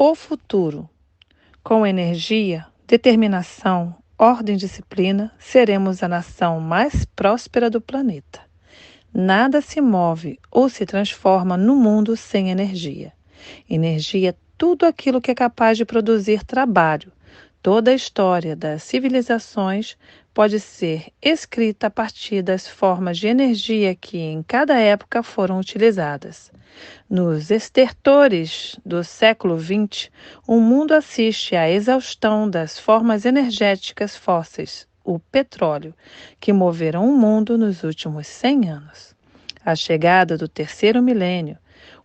o futuro. Com energia, determinação, ordem e disciplina, seremos a nação mais próspera do planeta. Nada se move ou se transforma no mundo sem energia. Energia é tudo aquilo que é capaz de produzir trabalho. Toda a história das civilizações pode ser escrita a partir das formas de energia que em cada época foram utilizadas. Nos estertores do século XX, o mundo assiste à exaustão das formas energéticas fósseis, o petróleo, que moveram o mundo nos últimos 100 anos. A chegada do terceiro milênio,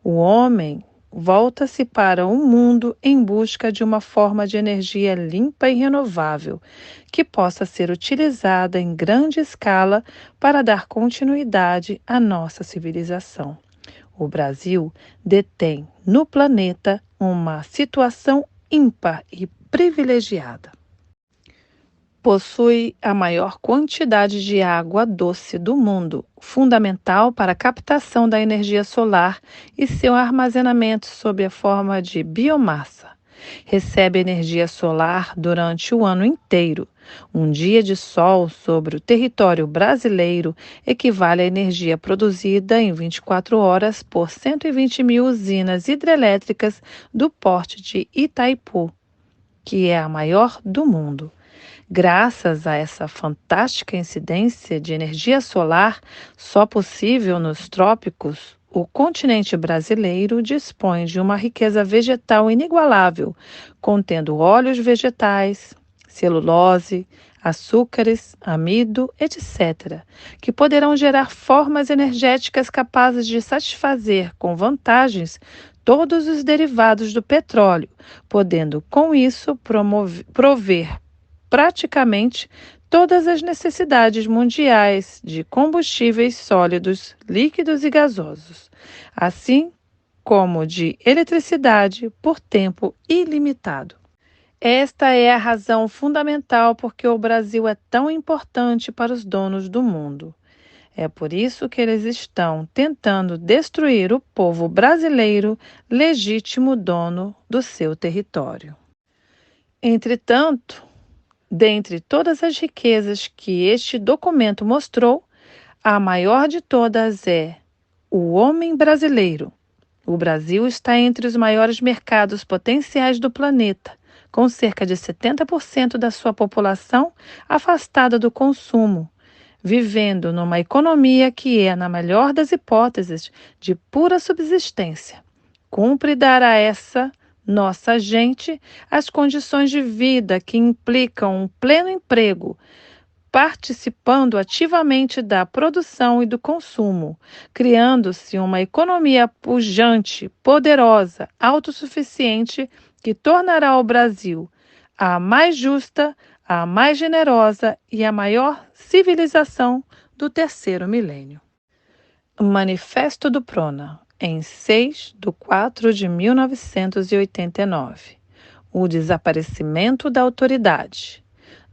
o homem volta-se para o mundo em busca de uma forma de energia limpa e renovável, que possa ser utilizada em grande escala para dar continuidade à nossa civilização. O Brasil detém no planeta uma situação ímpar e privilegiada. Possui a maior quantidade de água doce do mundo, fundamental para a captação da energia solar e seu armazenamento sob a forma de biomassa. Recebe energia solar durante o ano inteiro. Um dia de sol sobre o território brasileiro equivale à energia produzida em 24 horas por 120 mil usinas hidrelétricas do porte de Itaipu, que é a maior do mundo. Graças a essa fantástica incidência de energia solar, só possível nos trópicos, o continente brasileiro dispõe de uma riqueza vegetal inigualável, contendo óleos vegetais, celulose, açúcares, amido, etc., que poderão gerar formas energéticas capazes de satisfazer com vantagens todos os derivados do petróleo, podendo, com isso, prover praticamente todas as necessidades mundiais de combustíveis sólidos, líquidos e gasosos, assim como de eletricidade por tempo ilimitado. Esta é a razão fundamental por que o Brasil é tão importante para os donos do mundo. É por isso que eles estão tentando destruir o povo brasileiro, legítimo dono do seu território. Entretanto, dentre todas as riquezas que este documento mostrou, a maior de todas é o homem brasileiro. O Brasil está entre os maiores mercados potenciais do planeta, com cerca de 70% da sua população afastada do consumo, vivendo numa economia que é, na melhor das hipóteses, de pura subsistência. Cumpre dar a essa nossa gente as condições de vida que implicam um pleno emprego, participando ativamente da produção e do consumo, criando-se uma economia pujante, poderosa, autossuficiente, que tornará o Brasil a mais justa, a mais generosa e a maior civilização do terceiro milênio. Manifesto do Prona, em 6/4/1989. O desaparecimento da autoridade.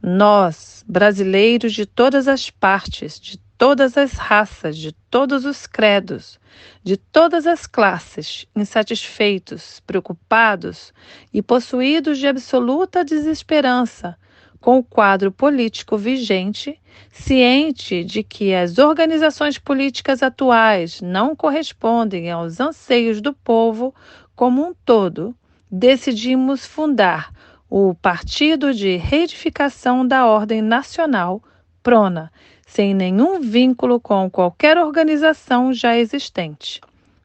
Nós, brasileiros de todas as partes, de todas as raças, de todos os credos, de todas as classes, insatisfeitos, preocupados e possuídos de absoluta desesperança com o quadro político vigente, ciente de que as organizações políticas atuais não correspondem aos anseios do povo como um todo, decidimos fundar o Partido de Reedificação da Ordem Nacional, PRONA, sem nenhum vínculo com qualquer organização já existente.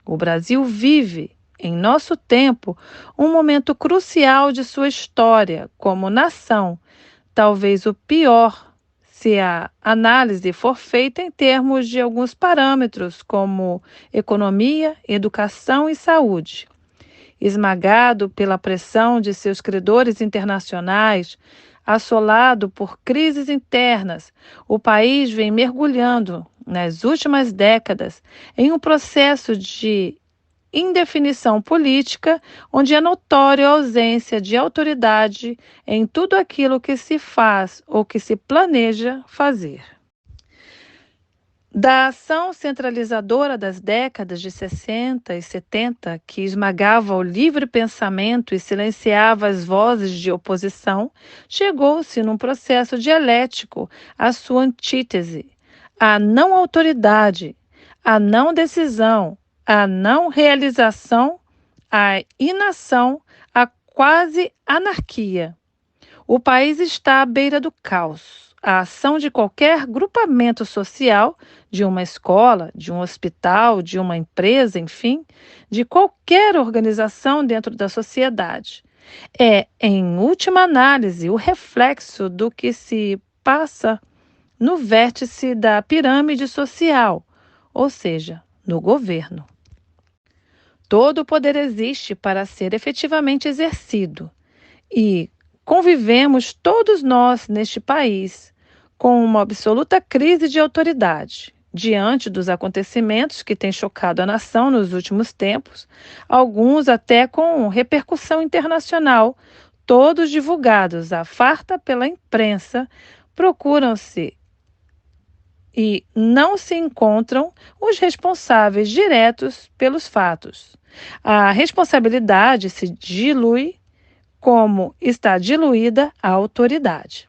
O Brasil vive, em nosso tempo, um momento crucial de sua história como nação, talvez o pior, se a análise for feita em termos de alguns parâmetros, como economia, educação e saúde. Esmagado pela pressão de seus credores internacionais, assolado por crises internas, o país vem mergulhando, nas últimas décadas, em um processo de indefinição política, onde é notória a ausência de autoridade em tudo aquilo que se faz ou que se planeja fazer. Da ação centralizadora das décadas de 60 e 70, que esmagava o livre pensamento e silenciava as vozes de oposição, chegou-se num processo dialético à sua antítese, a não autoridade, a não decisão, a não realização, a inação, a quase anarquia. O país está à beira do caos. A ação de qualquer grupamento social, de uma escola, de um hospital, de uma empresa, enfim, de qualquer organização dentro da sociedade, é, em última análise, o reflexo do que se passa no vértice da pirâmide social, ou seja, no governo. Todo o poder existe para ser efetivamente exercido. E convivemos todos nós neste país com uma absoluta crise de autoridade. Diante dos acontecimentos que têm chocado a nação nos últimos tempos, alguns até com repercussão internacional, todos divulgados à farta pela imprensa, procuram-se e não se encontram os responsáveis diretos pelos fatos. A responsabilidade se dilui como está diluída a autoridade.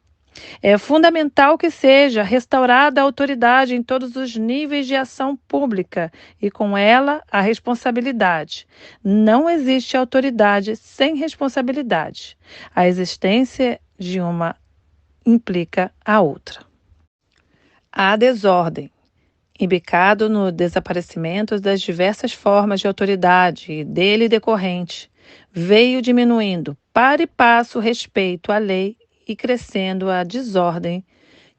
É fundamental que seja restaurada a autoridade em todos os níveis de ação pública e, com ela, a responsabilidade. Não existe autoridade sem responsabilidade. A existência de uma implica a outra. A desordem, embicado no desaparecimento das diversas formas de autoridade e dele decorrente, veio diminuindo para e passo o respeito à lei e crescendo a desordem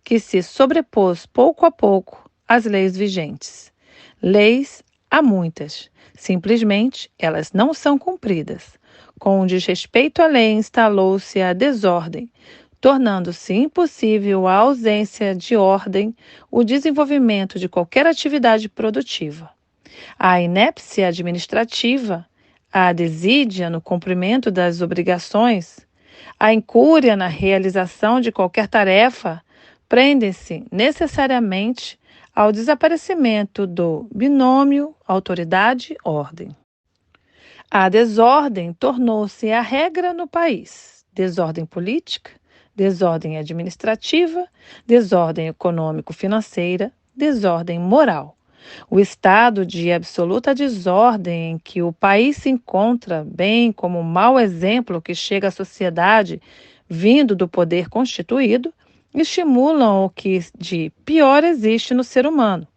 que se sobrepôs pouco a pouco às leis vigentes. Leis há muitas, simplesmente elas não são cumpridas. Com o desrespeito à lei instalou-se a desordem, tornando-se impossível a ausência de ordem, o desenvolvimento de qualquer atividade produtiva. A inépcia administrativa, a desídia no cumprimento das obrigações, a incúria na realização de qualquer tarefa prendem-se necessariamente ao desaparecimento do binômio autoridade-ordem. A desordem tornou-se a regra no país. Desordem política, desordem administrativa, desordem econômico-financeira, desordem moral. O estado de absoluta desordem em que o país se encontra, bem como o mau exemplo que chega à sociedade vindo do poder constituído, estimulam o que de pior existe no ser humano: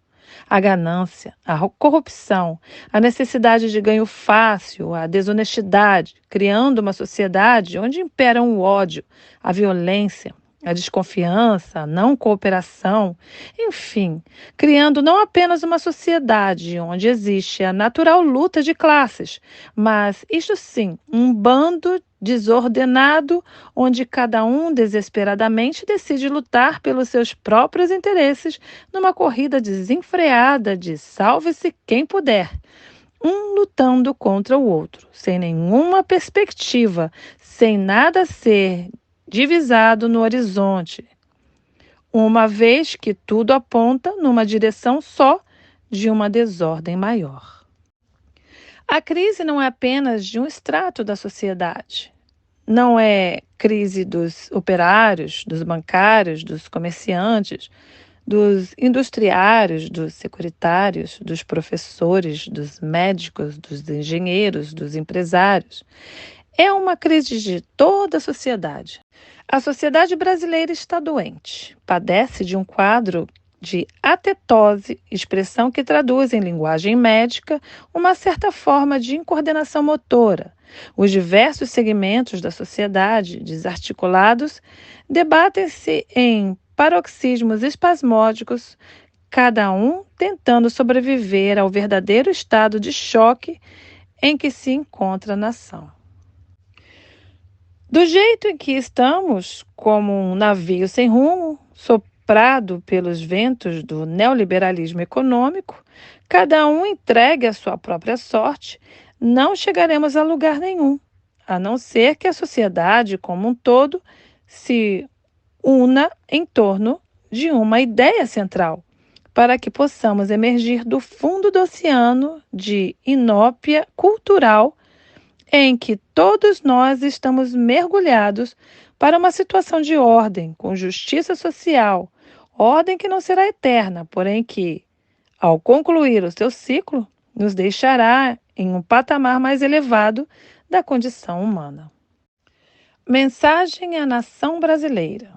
a ganância, a corrupção, a necessidade de ganho fácil, a desonestidade, criando uma sociedade onde imperam o ódio, a violência, a desconfiança, a não cooperação, enfim, criando não apenas uma sociedade onde existe a natural luta de classes, mas, isto sim, um bando desordenado onde cada um desesperadamente decide lutar pelos seus próprios interesses numa corrida desenfreada de salve-se quem puder, um lutando contra o outro, sem nenhuma perspectiva, sem nada ser divisado no horizonte, uma vez que tudo aponta numa direção só de uma desordem maior. A crise não é apenas de um extrato da sociedade. Não é crise dos operários, dos bancários, dos comerciantes, dos industriários, dos securitários, dos professores, dos médicos, dos engenheiros, dos empresários. É uma crise de toda a sociedade. A sociedade brasileira está doente, padece de um quadro de atetose, expressão que traduz em linguagem médica uma certa forma de incoordenação motora. Os diversos segmentos da sociedade, desarticulados, debatem-se em paroxismos espasmódicos, cada um tentando sobreviver ao verdadeiro estado de choque em que se encontra a nação. Do jeito em que estamos, como um navio sem rumo, soprado pelos ventos do neoliberalismo econômico, cada um entregue à sua própria sorte, não chegaremos a lugar nenhum, a não ser que a sociedade como um todo se una em torno de uma ideia central, para que possamos emergir do fundo do oceano de inópia cultural em que todos nós estamos mergulhados para uma situação de ordem, com justiça social, ordem que não será eterna, porém que, ao concluir o seu ciclo, nos deixará em um patamar mais elevado da condição humana. Mensagem à nação brasileira.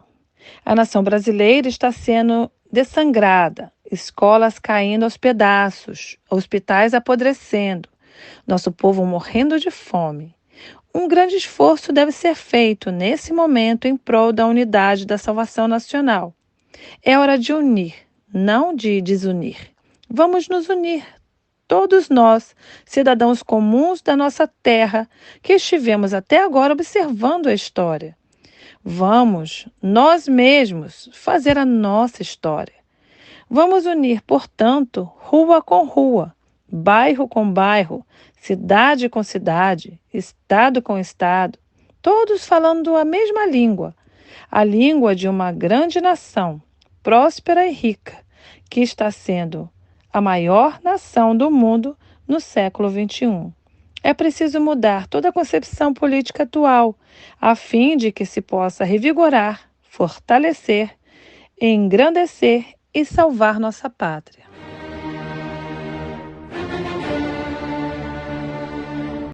A nação brasileira está sendo dessangrada, escolas caindo aos pedaços, hospitais apodrecendo, nosso povo morrendo de fome. Um grande esforço deve ser feito nesse momento em prol da unidade da salvação nacional. É hora de unir, não de desunir. Vamos nos unir, todos nós, cidadãos comuns da nossa terra, que estivemos até agora observando a história. Vamos, nós mesmos, fazer a nossa história. Vamos unir, portanto, rua com rua, bairro com bairro, cidade com cidade, estado com estado, todos falando a mesma língua, a língua de uma grande nação, próspera e rica, que está sendo a maior nação do mundo no século XXI. É preciso mudar toda a concepção política atual, a fim de que se possa revigorar, fortalecer, engrandecer e salvar nossa pátria.